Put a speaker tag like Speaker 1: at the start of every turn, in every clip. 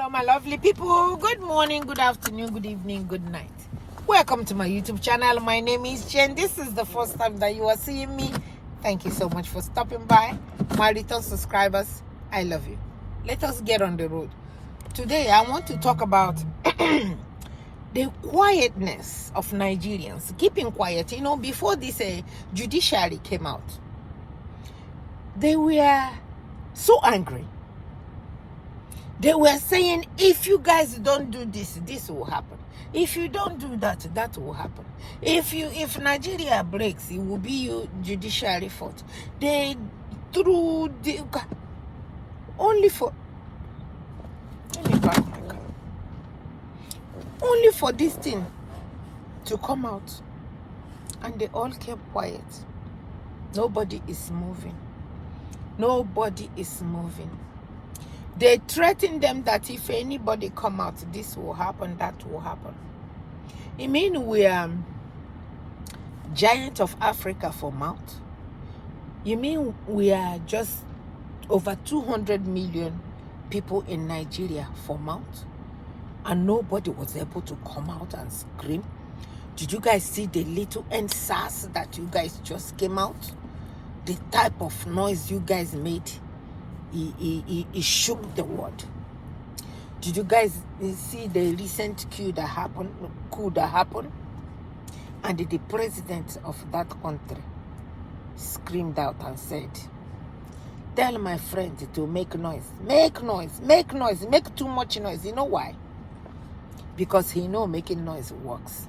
Speaker 1: Hello, my lovely people. Good morning, good afternoon, good evening, good night. Welcome to my YouTube channel. My name is Jen. This is the first time that you are seeing me. Thank you so much for stopping by. My return subscribers, I love you. Let us get on the road. Today, I want to talk about the quietness of Nigerians. Keeping quiet. You know, before this Judiciary came out, they were so angry. They were saying, if you guys don't do this, this will happen. If you don't do that, that will happen. If Nigeria breaks, it will be your judiciary fault. They threw the only for let me back my car. Only for this thing to come out, and they all kept quiet. Nobody is moving. Nobody is moving. They threaten them that if anybody come out, this will happen, that will happen. I mean, we are giant of Africa for mouth. You mean we are just over 200 million people in Nigeria for mouth, and nobody was able to come out and scream? Did you guys see the little NSAS that you guys just came out? The type of noise you guys made. He shook the world. Did you guys see the recent coup that happened? And the president of that country screamed out and said, tell my friend to make noise. Make noise. Make noise. Make too much noise. You know why? Because he know making noise works.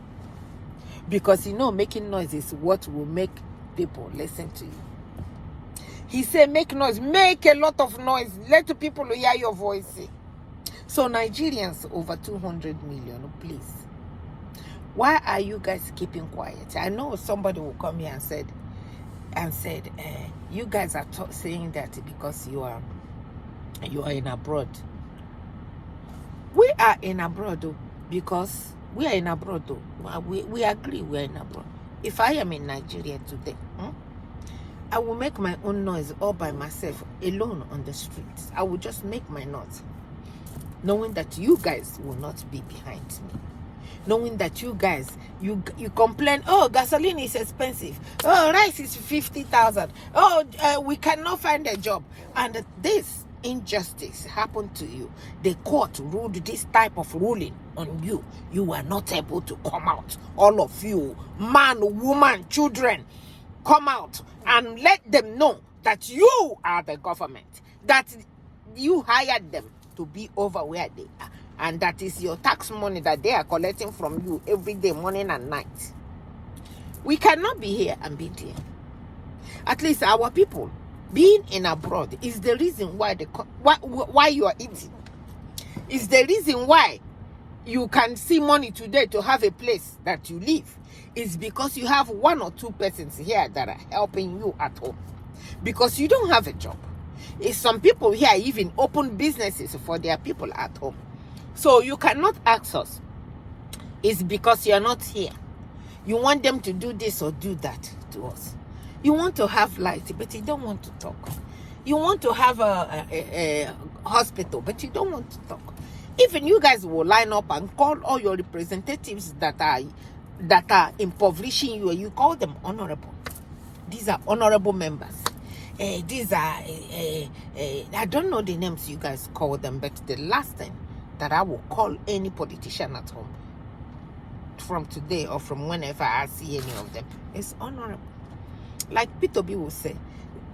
Speaker 1: Because he know making noise is what will make people listen to you. He said, make noise, make a lot of noise. Let the people hear your voice. So Nigerians, over 200 million, please. Why are you guys keeping quiet? I know somebody will come here and said, you guys are saying that because you are in abroad. We are in abroad though, because we are in abroad though. We agree we are in abroad. If I am in Nigeria today, I will make my own noise all by myself, alone on the streets. I will just make my noise, knowing that you guys will not be behind me. Knowing that you guys, you complain, oh, gasoline is expensive. Oh, rice is 50,000. Oh, we cannot find a job. And this injustice happened to you. The court ruled this type of ruling on you. You are not able to come out. All of you, man, woman, children, come out and let them know that you are the government, that you hired them to be over where they are, and that is your tax money that they are collecting from you every day, morning and night. We cannot be here and be there. At least our people being in abroad is the reason why why you are eating. Is the reason why you can see money today to have a place that you live. Is because you have one or two persons here that are helping you at home. Because you don't have a job. It's some people here even open businesses for their people at home. So you cannot ask us. It's because you're not here. You want them to do this or do that to us. You want to have light, but you don't want to talk. You want to have a hospital, but you don't want to talk. Even you guys will line up and call all your representatives that are impoverishing you, you call them honorable. These are honorable members. These are I don't know the names you guys call them, but the last time that I will call any politician at home from today or from whenever I see any of them is honorable. Like Peter B will say,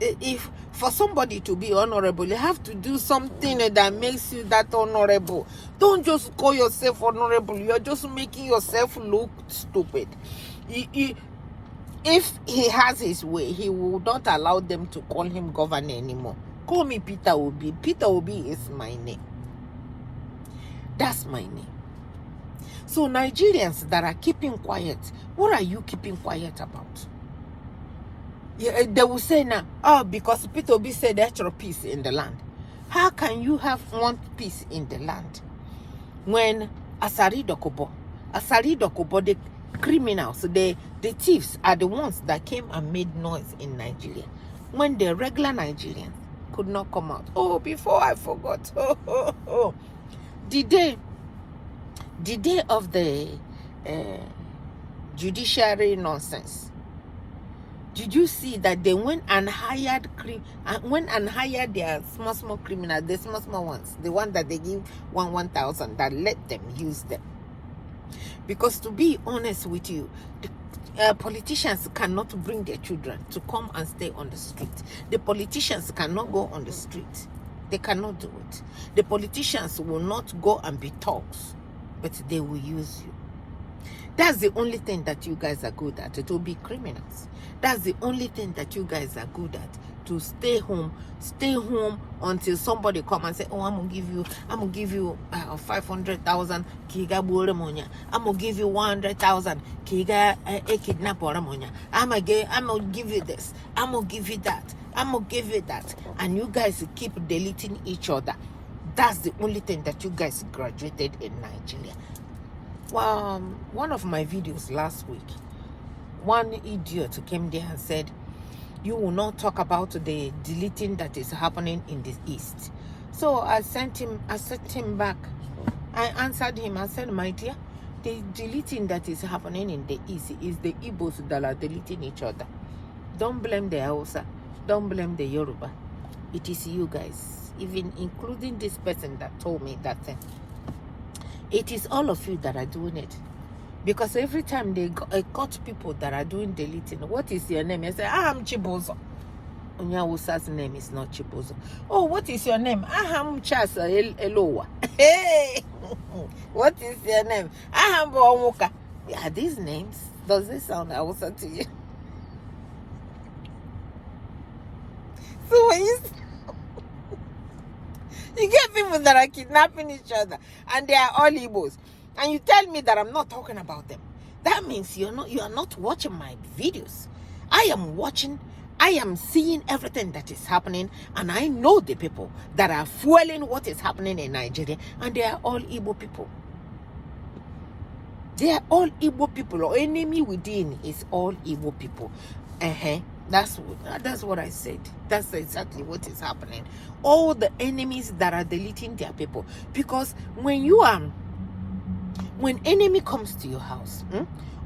Speaker 1: if for somebody to be honorable, you have to do something that makes you that honorable. Don't just call yourself honorable. You're just making yourself look stupid. If he has his way, he will not allow them to call him governor anymore. Call me Peter Obi. Peter Obi is my name. That's my name. So Nigerians that are keeping quiet, what are you keeping quiet about? Yeah, they will say now, oh, because Peter Obi said extra peace in the land. How can you want peace in the land when Asari Dokubo, the criminals, the thieves are the ones that came and made noise in Nigeria when the regular Nigerians could not come out? Oh, before I forgot, the day of the judiciary nonsense, did you see that they went and hired their small criminals, the small ones, the one that they give 1,000, that let them use them? Because to be honest with you, the politicians cannot bring their children to come and stay on the street. The politicians cannot go on the street. They cannot do it. The politicians will not go and be thugs, but they will use you. That's the only thing that you guys are good at, to be criminals. That's the only thing that you guys are good at, to stay home until somebody come and say, oh, I'm gonna give you 500,000 kiga bore monya. I'm gonna give you 100,000 kiga a kidnap or monya. I'm gonna give you this. I'm gonna give you that. I'm gonna give you that. And you guys keep deleting each other. That's the only thing that you guys graduated in Nigeria. Well, one of my videos last week, one idiot came there and said, you will not talk about the deleting that is happening in the East. So I sent him back. I answered him. I said, my dear, the deleting that is happening in the East is the Igbos that are deleting each other. Don't blame the Hausa. Don't blame the Yoruba. It is you guys, even including this person that told me that thing. It is all of you that are doing it. Because every time they got people that are doing deleting, what is your name? I say, I'm Chibozo. Onyawusa's name is not Chibozo. Oh, what is your name? I'm Chasa Elowa. Hey! What is your name? I'm Bomuka. Yeah, these names. Does this sound Hausa to you? So when you get people that are kidnapping each other and they are all Igbos, and you tell me that I'm not talking about them, that means you are not watching my videos. I am watching, I am seeing everything that is happening, and I know the people that are fueling what is happening in Nigeria, and they are all Igbo people. They are all Igbo people. Or enemy within is all Igbo people. That's what I said. That's exactly what is happening. All the enemies that are deleting their people. Because when enemy comes to your house,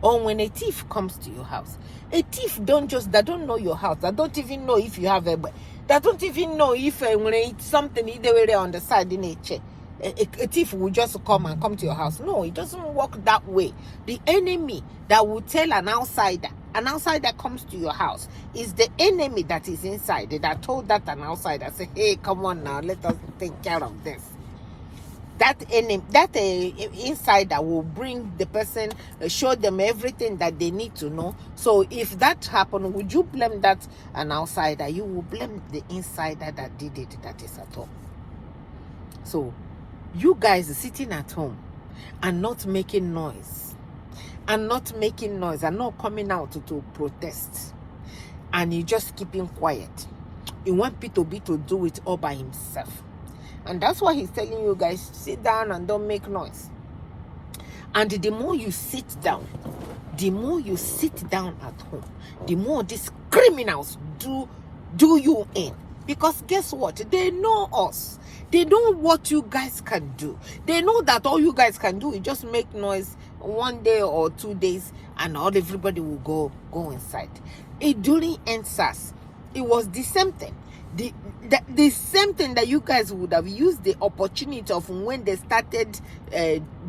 Speaker 1: or when a thief comes to your house, a thief don't know your house. They don't even know if you have they don't even know if when it's something either on the side in a chair. A thief will just come to your house. No, it doesn't work that way. The enemy that will tell an outsider comes to your house is the enemy that is inside that told that an outsider, say, hey, come on now, let us take care of this. That enemy, insider will bring the person, show them everything that they need to know. So if that happened, would you blame that an outsider? You will blame the insider that did it, that is at home. So you guys sitting at home and not making noise, and not coming out to protest, and you just keeping quiet. You want P2B to do it all by himself. And that's why he's telling you guys, sit down and don't make noise. And the more you sit down at home, the more these criminals do you in. Because guess what? They know us. They know what you guys can do. They know that all you guys can do is just make noise 1 day or 2 days, and everybody will go inside. During NSAS, it was the same thing. The same thing that you guys would have used the opportunity of when they started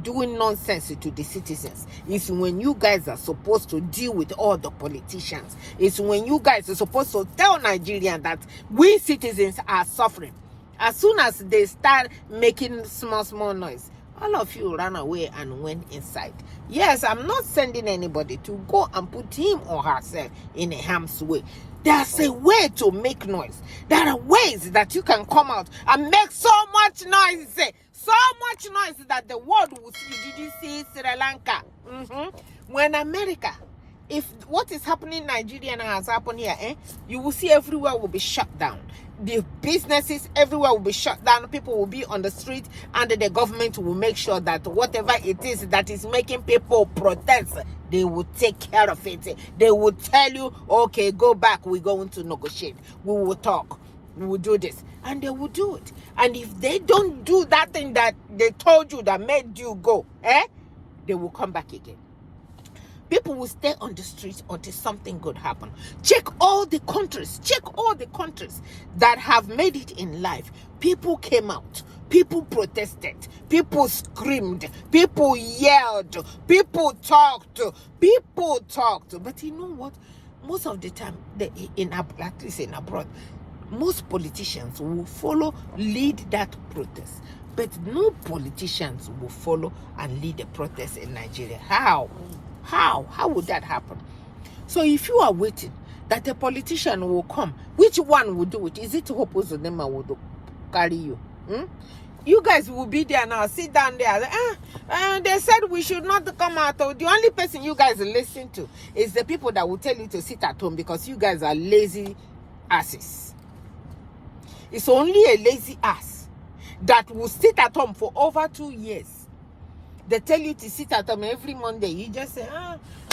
Speaker 1: doing nonsense to the citizens. It's when you guys are supposed to deal with all the politicians. It's when you guys are supposed to tell Nigerians that we citizens are suffering. As soon as they start making small noise, all of you ran away and went inside. Yes, I'm not sending anybody to go and put him or herself in a harm's way. There's a way to make noise. There are ways that you can come out and make so much noise. So much noise that the world will see. Did you see Sri Lanka? When America, if what is happening in Nigeria now has happened here, you will see everywhere will be shut down. The businesses everywhere will be shut down. People will be on the street, and the government will make sure that whatever it is that is making people protest, they will take care of it. They will tell you, okay, go back. We're going to negotiate. We will talk. we will do this. And they will do it. And if they don't do that thing that they told you that made you go, they will come back again. People will stay on the streets until something good happens. Check all the countries that have made it in life. People came out. People protested. People screamed. People yelled. People talked. But you know what? Most of the time, at least in abroad, most politicians will lead that protest. But no politicians will follow and lead a protest in Nigeria. How? How would that happen? So if you are waiting that a politician will come, which one will do it? Is it Hope Uzodinma will carry you? You guys will be there now, sit down there. They said we should not come out. The only person you guys listen to is the people that will tell you to sit at home because you guys are lazy asses. It's only a lazy ass that will sit at home for over 2 years. They tell you to sit at home every Monday. You just say,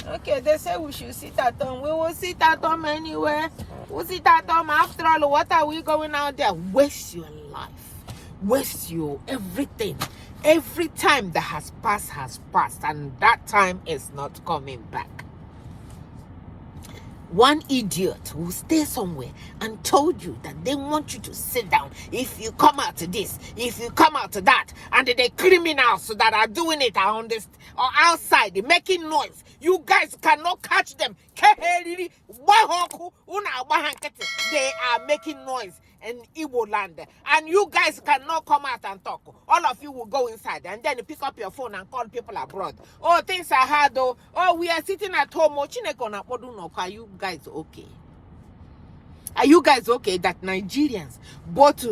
Speaker 1: okay, they say we should sit at home. We will sit at home anyway. We'll sit at home. After all, what are we going out there? Waste your life. Waste your everything. Every time that has passed. And that time is not coming back. One idiot will stay somewhere and told you that they want you to sit down. If you come out to this, if you come out to that, and the criminals that are doing it are on this or outside making noise, you guys cannot catch them. They are making noise in Igbo land, and you guys cannot come out and talk. All of you will go inside and then pick up your phone and call people abroad. Oh, things are hard though. Oh, we are sitting at home. Are you guys okay? Are you guys okay that Nigerians, both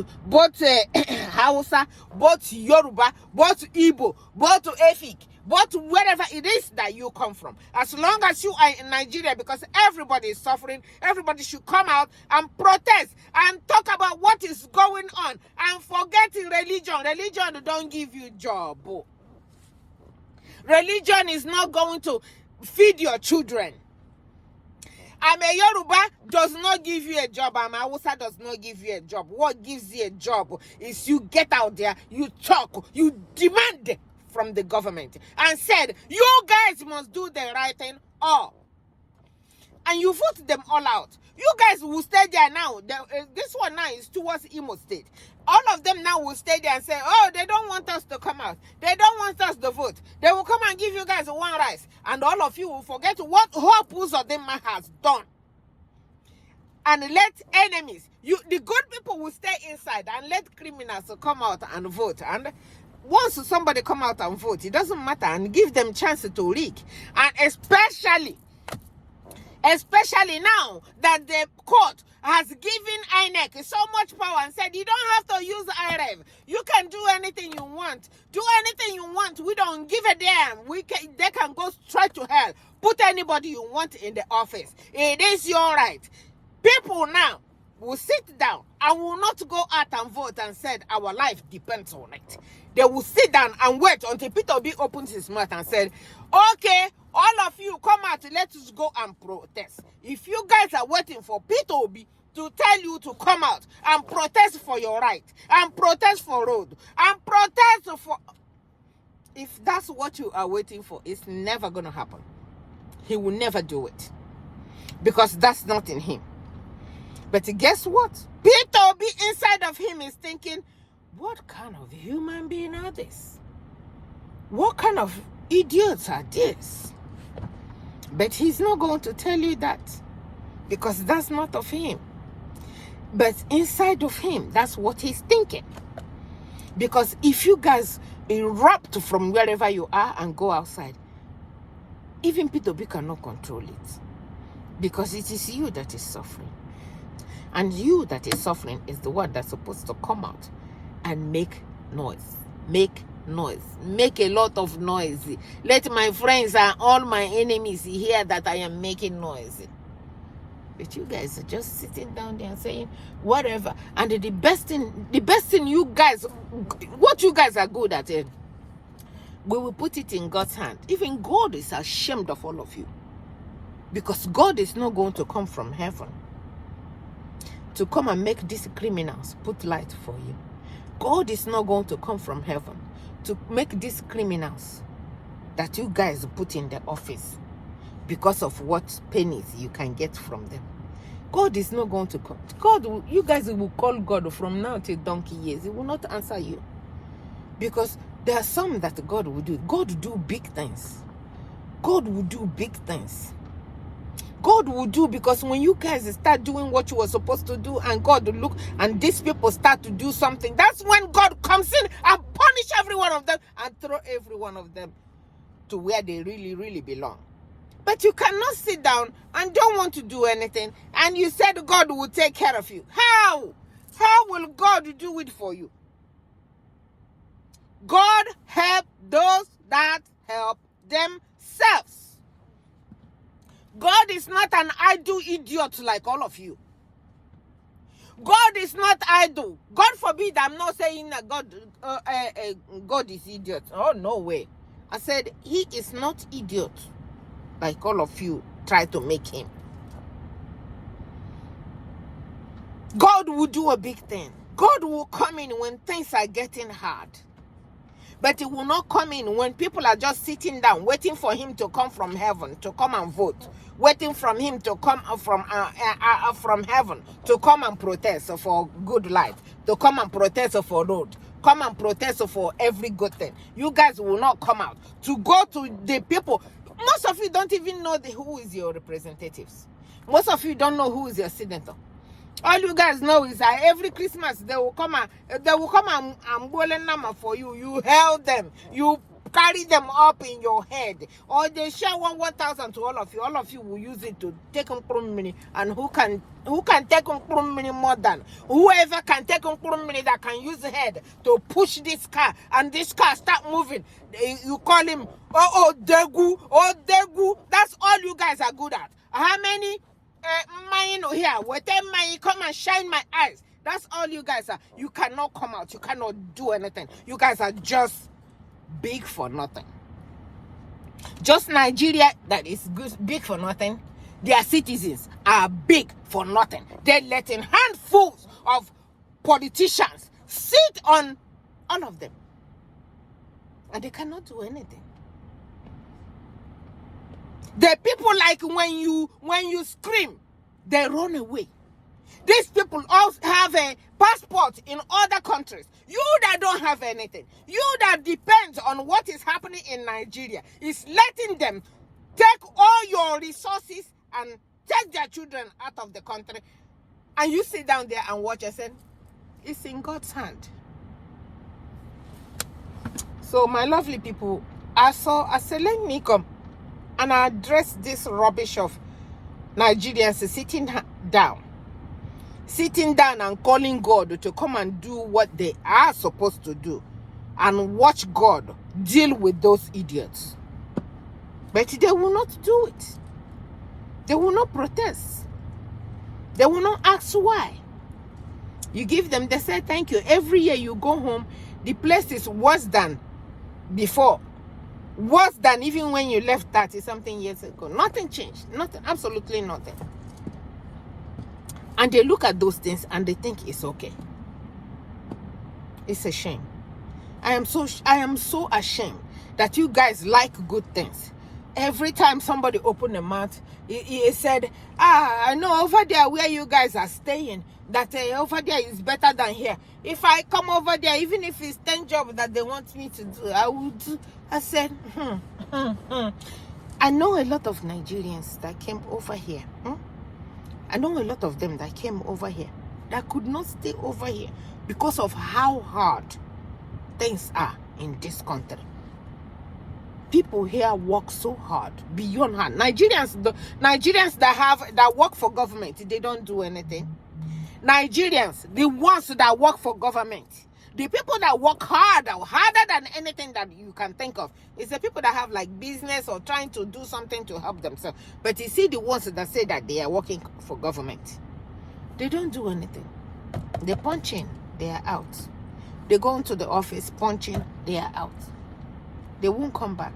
Speaker 1: Hausa, both Yoruba, both Igbo, both Efik, but wherever it is that you come from, as long as you are in Nigeria, because everybody is suffering, everybody should come out and protest and talk about what is going on and forgetting religion. Religion don't give you job. Religion is not going to feed your children. I'm a Yoruba does not give you a job. I'm a Hausa does not give you a job. What gives you a job is you get out there, you talk, you demand from the government and said, you guys must do the right thing all. And you vote them all out. You guys will stay there now. This one now is towards Imo State. All of them now will stay there and say, oh, they don't want us to come out. They don't want us to vote. They will come and give you guys one rice. And all of you will forget what Hope Uzodinma has done. And let enemies, the good people will stay inside and let criminals come out and vote. And once somebody come out and vote, it doesn't matter, and give them chance to rig. And especially now that the court has given INEC so much power and said you don't have to use IREV. You can do anything you want. Do anything you want. We don't give a damn. They can go straight to hell. Put anybody you want in the office. It is your right. People now will sit down and will not go out and vote and said our life depends on it. They will sit down and wait until Peter Obi opens his mouth and said, okay, all of you come out, let us go and protest. If you guys are waiting for Peter Obi to tell you to come out and protest for your right, and protest for road, and protest for... If that's what you are waiting for, it's never going to happen. He will never do it. Because that's not in him. But guess what? Peter Obi inside of him is thinking, what kind of human being are this? What kind of idiots are this? But he's not going to tell you that, because that's not of him. But inside of him, that's what he's thinking. Because if you guys erupt from wherever you are and go outside, even Peter Obi cannot control it. Because it is you that is suffering. And you that is suffering is the one that's supposed to come out and make noise. Make noise. Make a lot of noise. Let my friends and all my enemies hear that I am making noise. But you guys are just sitting down there and saying whatever. And the best thing you guys, what you guys are good at it, we will put it in God's hand. Even God is ashamed of all of you. Because God is not going to come from heaven to come and make these criminals put light for you. God is not going to come from heaven to make these criminals that you guys put in the office because of what pennies you can get from them. God is not going to come. You guys will call God from now till donkey years. He will not answer you. Because there are some that God will do. God will do big things. God will do big things. God will do, because when you guys start doing what you were supposed to do and God will look and these people start to do something, that's when God comes in and punish every one of them and throw every one of them to where they really, really belong. But you cannot sit down and don't want to do anything and you said God will take care of you. How? How will God do it for you? God help those that help themselves. God is not an idle idiot like all of you. God is not idle. God forbid, I'm not saying that God is idiot. Oh, no way. I said he is not idiot like all of you try to make him. God will do a big thing. God will come in when things are getting hard. But it will not come in when people are just sitting down, waiting for him to come from heaven, to come and vote. Waiting from him to come from heaven, to come and protest for good life, to come and protest for road, come and protest for every good thing. You guys will not come out to go to the people. Most of you don't even know who is your representatives. Most of you don't know who is your senator. All you guys know is that every Christmas they will come and boil nama for you. You held them. You carry them up in your head. Or they share 1,000 to all of you. All of you will use it to take money. And who can take money more than whoever can take money that can use the head to push this car and this car start moving. You call him Degu. That's all you guys are good at. How many mine here? Whatever mine, come and shine my eyes. That's all you guys are. You cannot come out. You cannot do anything. You guys are just big for nothing. Just Nigeria that is good, big for nothing. Their citizens are big for nothing. They're letting handfuls of politicians sit on all of them. And they cannot do anything. The people, like when you scream, they run away. These people also have a passport in other countries. You that don't have anything, you that depends on what is happening in Nigeria, is letting them take all your resources and take their children out of the country. And you sit down there and watch and say, it's in God's hand. So my lovely people, I said, let me come and address this rubbish of Nigerians sitting down and calling God to come and do what they are supposed to do and watch God deal with those idiots. But they will not do it. They will not protest. They will not ask why. You give them, they say thank you. Every year you go home, the place is worse than before. Worse than even when you left 30-something years ago. Nothing changed. Nothing. Absolutely nothing. And they look at those things and they think it's okay. It's a shame. I am so ashamed that you guys like good things. Every time somebody opened a mouth, he said, I know over there where you guys are staying, that over there is better than here. If I come over there, even if it's 10 jobs that they want me to do, I will do. I said, I know a lot of Nigerians that came over here. I know a lot of them that came over here that could not stay over here because of how hard things are in this country. People here work so hard, beyond hard. Nigerians that work for government, they don't do anything. Nigerians, the ones that work for government, the people that work harder than anything that you can think of, is the people that have like business or trying to do something to help themselves. But you see the ones that say that they are working for government, they don't do anything. They punch in, they are out. They go into the office, punch in, they are out. They won't come back.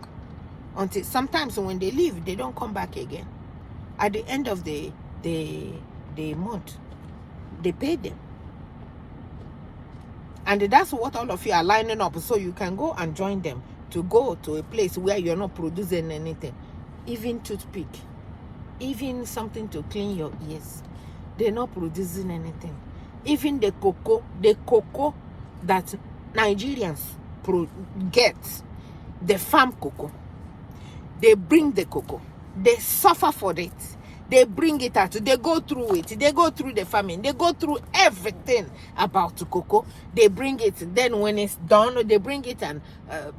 Speaker 1: Until sometimes when they leave, they don't come back again. At the end of the month, They pay them. And that's what all of you are lining up, so you can go and join them to go to a place where you're not producing anything. Even toothpick, even something to clean your ears. They're not producing anything. Even the cocoa that Nigerians get, the farm cocoa, they bring the cocoa. They suffer for it. They bring it out. They go through it. They go through the farming. They go through everything about cocoa. They bring it. Then when it's done, they bring it and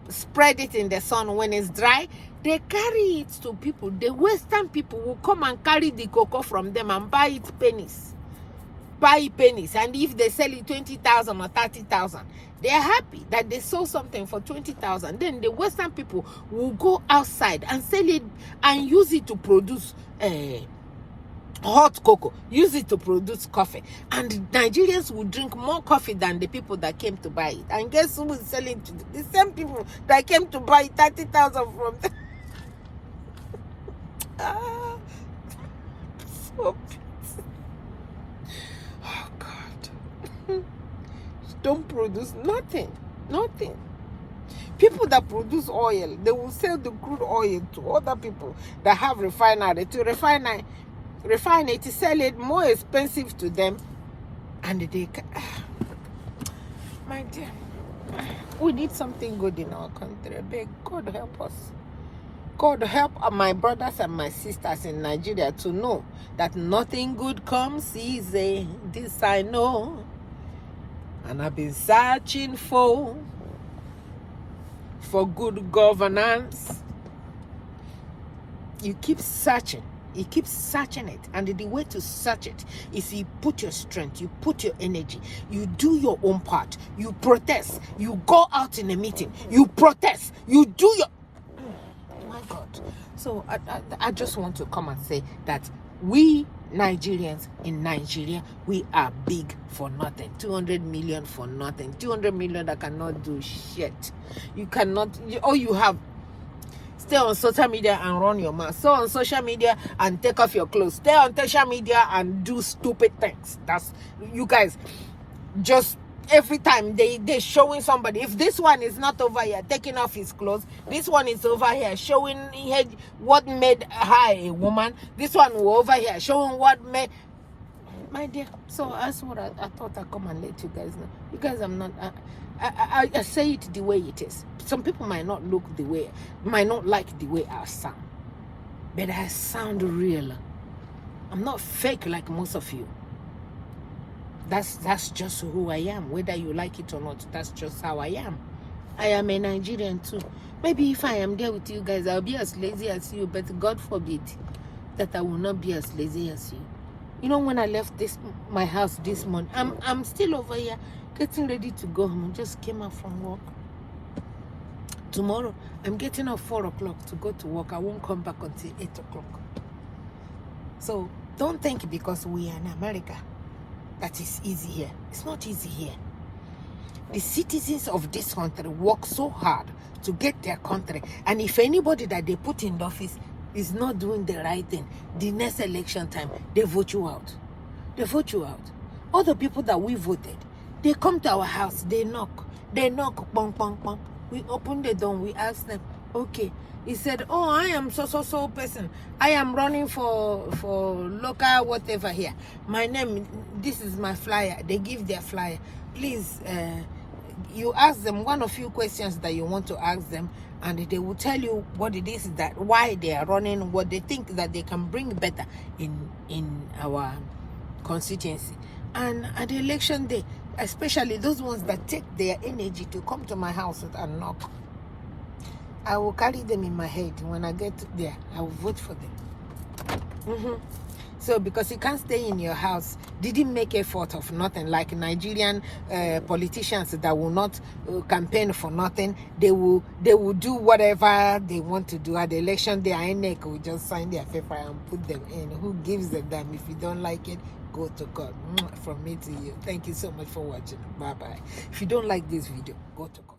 Speaker 1: spread it in the sun. When it's dry, they carry it to people. The Western people will come and carry the cocoa from them and buy it pennies. Buy pennies. And if they sell it 20,000 or 30,000, they are happy that they sold something for 20,000. Then the Western people will go outside and sell it and use it to produce hot cocoa, use it to produce coffee, and Nigerians will drink more coffee than the people that came to buy it. And guess who is selling to the same people that came to buy 30,000 from them? So oh God. Don't produce nothing. People that produce oil, they will sell the crude oil to other people that have refinery to refine it, to sell it more expensive to them, and they my dear, we need something good in our country. Beg God help us. God help my brothers and my sisters in Nigeria to know that nothing good comes easy. This I know, and I've been searching for good governance. You keep searching. You keep searching it, and the way to search it is you put your strength, you put your energy, you do your own part, you protest, you go out in a meeting, you protest, you do your... My God. So I just want to come and say that we Nigerians in Nigeria, we are big for nothing. 200 million for nothing. 200 million that cannot do shit. You cannot, all you have, stay on social media and run your mouth. Stay on social media and take off your clothes. Stay on social media and do stupid things. That's, you guys, just every time they're showing somebody. If this one is not over here taking off his clothes, this one is over here showing what made her a woman. This one was over here showing what made... My dear, so that's what I thought I'd come and let you guys know. You guys, I'm not... I say it the way it is. Some people might not like the way I sound, but I sound real. I'm not fake like most of you. That's just who I am. Whether you like it or not, that's just how I am. I am a Nigerian too. Maybe if I am there with you guys, I'll be as lazy as you, but God forbid that I will not be as lazy as you. You know, when I left my house this morning, I'm still over here getting ready to go home. I just came out from work. Tomorrow, I'm getting up 4 o'clock to go to work. I won't come back until 8 o'clock. So don't think because we are in America that is easy here. It's not easy here. The citizens of this country work so hard to get their country, and if anybody that they put in the office is not doing the right thing, the next election time, they vote you out. They vote you out. All the people that we voted, they come to our house, they knock, bong, bong, bong. We open the door, we ask them, okay. He said, oh, I am so person. I am running for local whatever here. My name, this is my flyer. They give their flyer. Please, you ask them one of few questions that you want to ask them, and they will tell you what it is, that why they are running, what they think that they can bring better in our constituency. And at the election day, especially those ones that take their energy to come to my house and knock, I will carry them in my head. When I get there, I will vote for them. So because you can't stay in your house, didn't make effort of nothing, like Nigerian politicians that will not campaign for nothing. They will do whatever they want to do. At the election day, INEC will just sign their paper and put them in. Who gives them that? If you don't like it, go to God. From me to you. Thank you so much for watching. Bye bye. If you don't like this video, go to God.